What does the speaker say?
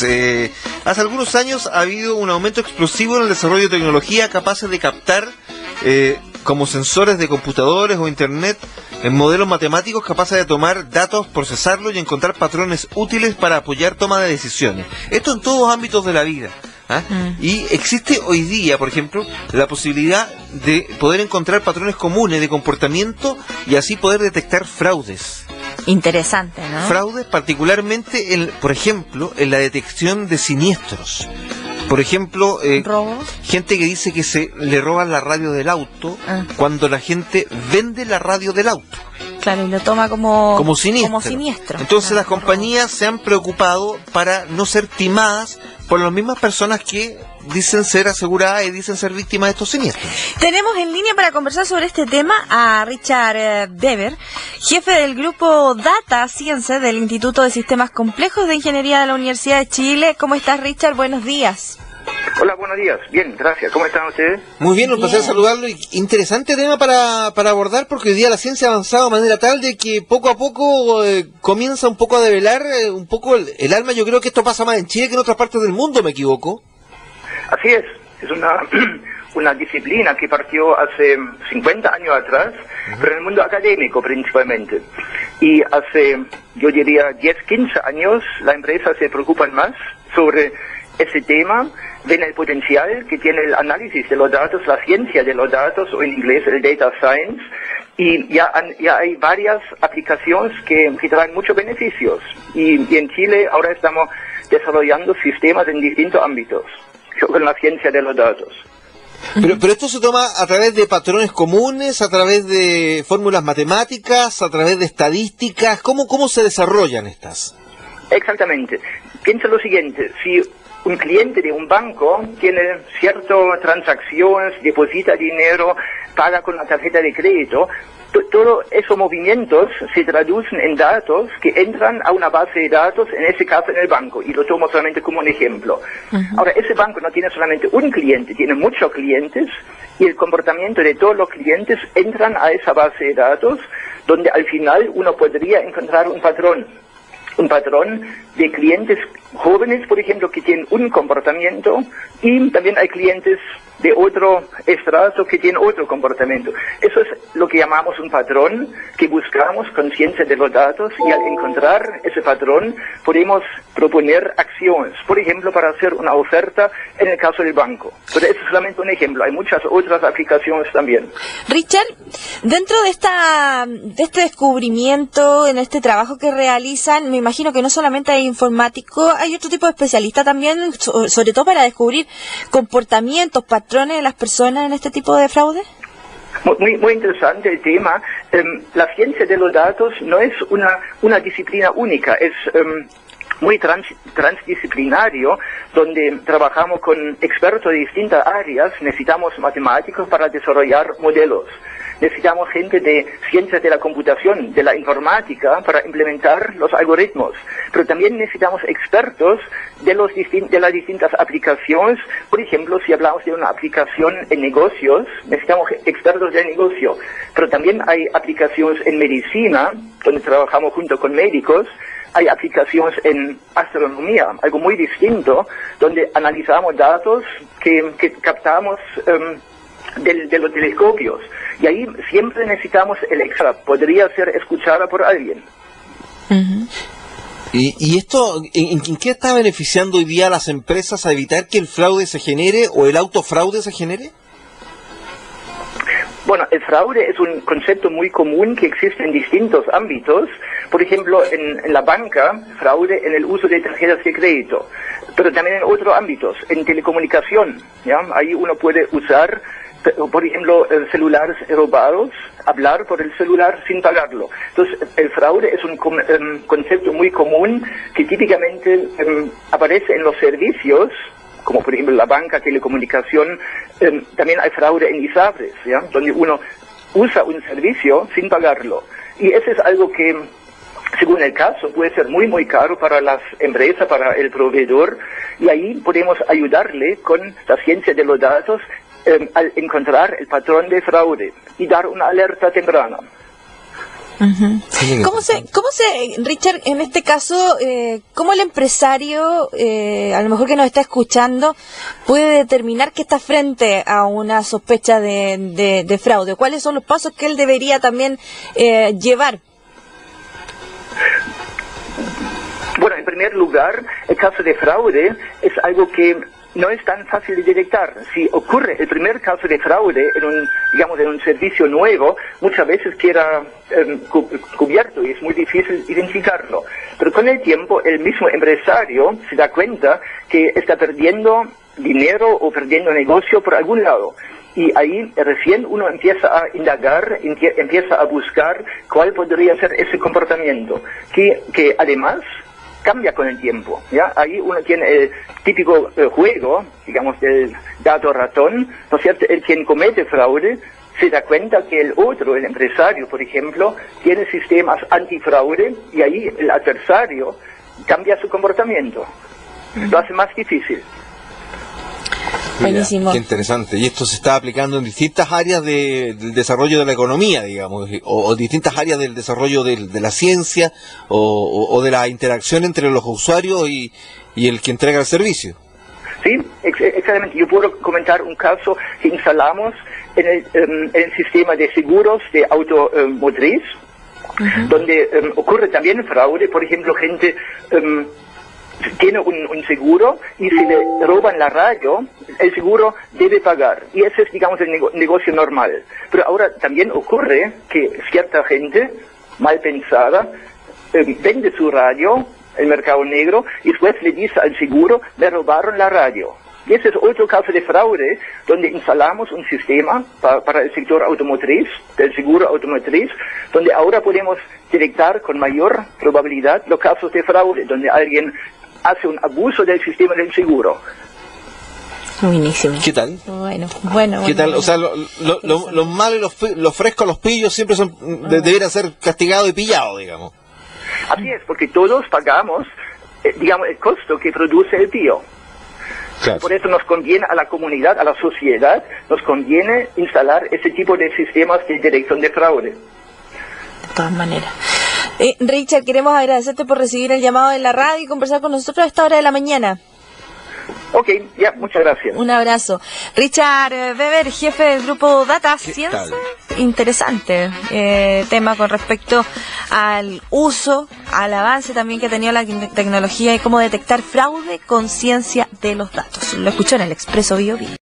fraudes. Hace algunos años ha habido un aumento explosivo en el desarrollo de tecnología capaces de captar, como sensores de computadores o internet, en modelos matemáticos capaces de tomar datos, procesarlos y encontrar patrones útiles para apoyar toma de decisiones. Esto en todos los ámbitos de la vida. Y existe hoy día, por ejemplo, la posibilidad de poder encontrar patrones comunes de comportamiento y así poder detectar fraudes. Interesante, ¿no? Fraudes particularmente, por ejemplo, en la detección de siniestros. Por ejemplo, ¿robos? Gente que dice que se le roban la radio del auto cuando la gente vende la radio del auto. Claro, y lo toma como siniestro. Entonces las compañías se han preocupado para no ser timadas por las mismas personas que dicen ser aseguradas y dicen ser víctimas de estos siniestros. Tenemos en línea para conversar sobre este tema a Richard Weber, jefe del grupo Data Science del Instituto de Sistemas Complejos de Ingeniería de la Universidad de Chile. ¿Cómo estás, Richard? Buenos días. Hola, buenos días. Bien, gracias. ¿Cómo están ustedes? Muy bien, un placer saludarlo. Interesante tema para abordar, porque hoy día la ciencia ha avanzado de manera tal de que poco a poco comienza un poco a develar un poco el alma. Yo creo que esto pasa más en Chile que en otras partes del mundo, ¿me equivoco? Así es una disciplina que partió hace 50 años atrás, pero en el mundo académico principalmente. Y hace, yo diría, 10, 15 años, las empresas se preocupan más sobre ese tema, ven el potencial que tiene el análisis de los datos, la ciencia de los datos, o en inglés el data science, y ya hay varias aplicaciones que traen muchos beneficios. Y en Chile ahora estamos desarrollando sistemas en distintos ámbitos con la ciencia de los datos. Pero esto se toma a través de patrones comunes, a través de fórmulas matemáticas, a través de estadísticas. ¿Cómo se desarrollan estas? Exactamente. Piensa lo siguiente, si un cliente de un banco tiene ciertas transacciones, deposita dinero, paga con la tarjeta de crédito, todos esos movimientos se traducen en datos que entran a una base de datos, en ese caso en el banco, y lo tomo solamente como un ejemplo. Ahora, ese banco no tiene solamente un cliente, tiene muchos clientes, y el comportamiento de todos los clientes entran a esa base de datos, donde al final uno podría encontrar un patrón de clientes jóvenes, por ejemplo, que tienen un comportamiento, y también hay clientes de otro estrato que tienen otro comportamiento. Eso es lo que llamamos un patrón, que buscamos con ciencia de los datos, y al encontrar ese patrón podemos proponer acciones, por ejemplo, para hacer una oferta en el caso del banco. Pero eso es solamente un ejemplo, hay muchas otras aplicaciones también. Richard, dentro de este descubrimiento, en este trabajo que realizan, me imagino que no solamente hay informáticos, hay otro tipo de especialistas también, sobre todo para descubrir comportamientos, patrones de las personas en este tipo de fraude. Muy interesante el tema. La ciencia de los datos no es una disciplina única, es muy transdisciplinario, donde trabajamos con expertos de distintas áreas. Necesitamos matemáticos para desarrollar modelos. Necesitamos gente de ciencias de la computación, de la informática, para implementar los algoritmos. Pero también necesitamos expertos de las distintas aplicaciones. Por ejemplo, si hablamos de una aplicación en negocios, necesitamos expertos de negocio. Pero también hay aplicaciones en medicina, donde trabajamos junto con médicos. Hay aplicaciones en astronomía, algo muy distinto, donde analizamos datos que captamos de los telescopios. Y ahí siempre necesitamos el extra, podría ser escuchada por alguien. ¿Y esto en qué está beneficiando hoy día a las empresas a evitar que el fraude se genere o el autofraude se genere? Bueno, el fraude es un concepto muy común que existe en distintos ámbitos. Por ejemplo, en la banca, fraude en el uso de tarjetas de crédito, pero también en otros ámbitos, en telecomunicación, ¿ya? Ahí uno puede usar, por ejemplo, celulares robados, hablar por el celular sin pagarlo. Entonces, el fraude es un concepto muy común que típicamente aparece en los servicios, como por ejemplo la banca, telecomunicación. También hay fraude en ISAPRES, ¿ya? Donde uno usa un servicio sin pagarlo. Y eso es algo que, según el caso, puede ser muy, muy caro para las empresas, para el proveedor, y ahí podemos ayudarle con la ciencia de los datos al encontrar el patrón de fraude y dar una alerta temprana. ¿Cómo se, Richard, en este caso, cómo el empresario, a lo mejor que nos está escuchando, puede determinar que está frente a una sospecha de fraude? ¿Cuáles son los pasos que él debería también llevar? Bueno, en primer lugar, el caso de fraude es algo que no es tan fácil de detectar. Si ocurre el primer caso de fraude en un servicio nuevo, muchas veces queda cubierto y es muy difícil identificarlo. Pero con el tiempo, el mismo empresario se da cuenta que está perdiendo dinero o perdiendo negocio por algún lado. Y ahí recién uno empieza a indagar, empieza a buscar cuál podría ser ese comportamiento, que además cambia con el tiempo, ¿ya? Ahí uno tiene el típico juego, digamos, del gato ratón, ¿no es cierto? El quien comete fraude se da cuenta que el otro, el empresario, por ejemplo, tiene sistemas antifraude y ahí el adversario cambia su comportamiento. Lo hace más difícil. Buenísimo. Qué interesante. Y esto se está aplicando en distintas áreas del desarrollo de la economía, digamos, o distintas áreas del desarrollo de la ciencia o de la interacción entre los usuarios y el que entrega el servicio. Sí, exactamente. Yo puedo comentar un caso que instalamos en el sistema de seguros de automotriz, donde ocurre también fraude. Por ejemplo, gente tiene un seguro y si le roban la radio, el seguro debe pagar. Y ese es, digamos, el negocio normal. Pero ahora también ocurre que cierta gente mal pensada vende su radio, el mercado negro, y después le dice al seguro, me robaron la radio. Y ese es otro caso de fraude, donde instalamos un sistema para el sector automotriz, del seguro automotriz, donde ahora podemos detectar con mayor probabilidad los casos de fraude, donde alguien hace un abuso del sistema del seguro. Buenísimo. ¿Qué tal? Bueno. ¿Qué tal? O sea, los malos y los frescos, los pillos, siempre deberían ser castigados y pillados, digamos. Así es, porque todos pagamos, digamos, el costo que produce el pillo. Claro. Por eso nos conviene a la comunidad, a la sociedad, nos conviene instalar ese tipo de sistemas de detección de fraude. De todas maneras. Richard, queremos agradecerte por recibir el llamado de la radio y conversar con nosotros a esta hora de la mañana. Ok, ya, muchas gracias. Un abrazo. Richard Weber, jefe del grupo Data Ciencia. Interesante tema con respecto al uso, al avance también que ha tenido la tecnología y cómo detectar fraude con ciencia de los datos. Lo escuchó en el Expreso Bio Bio.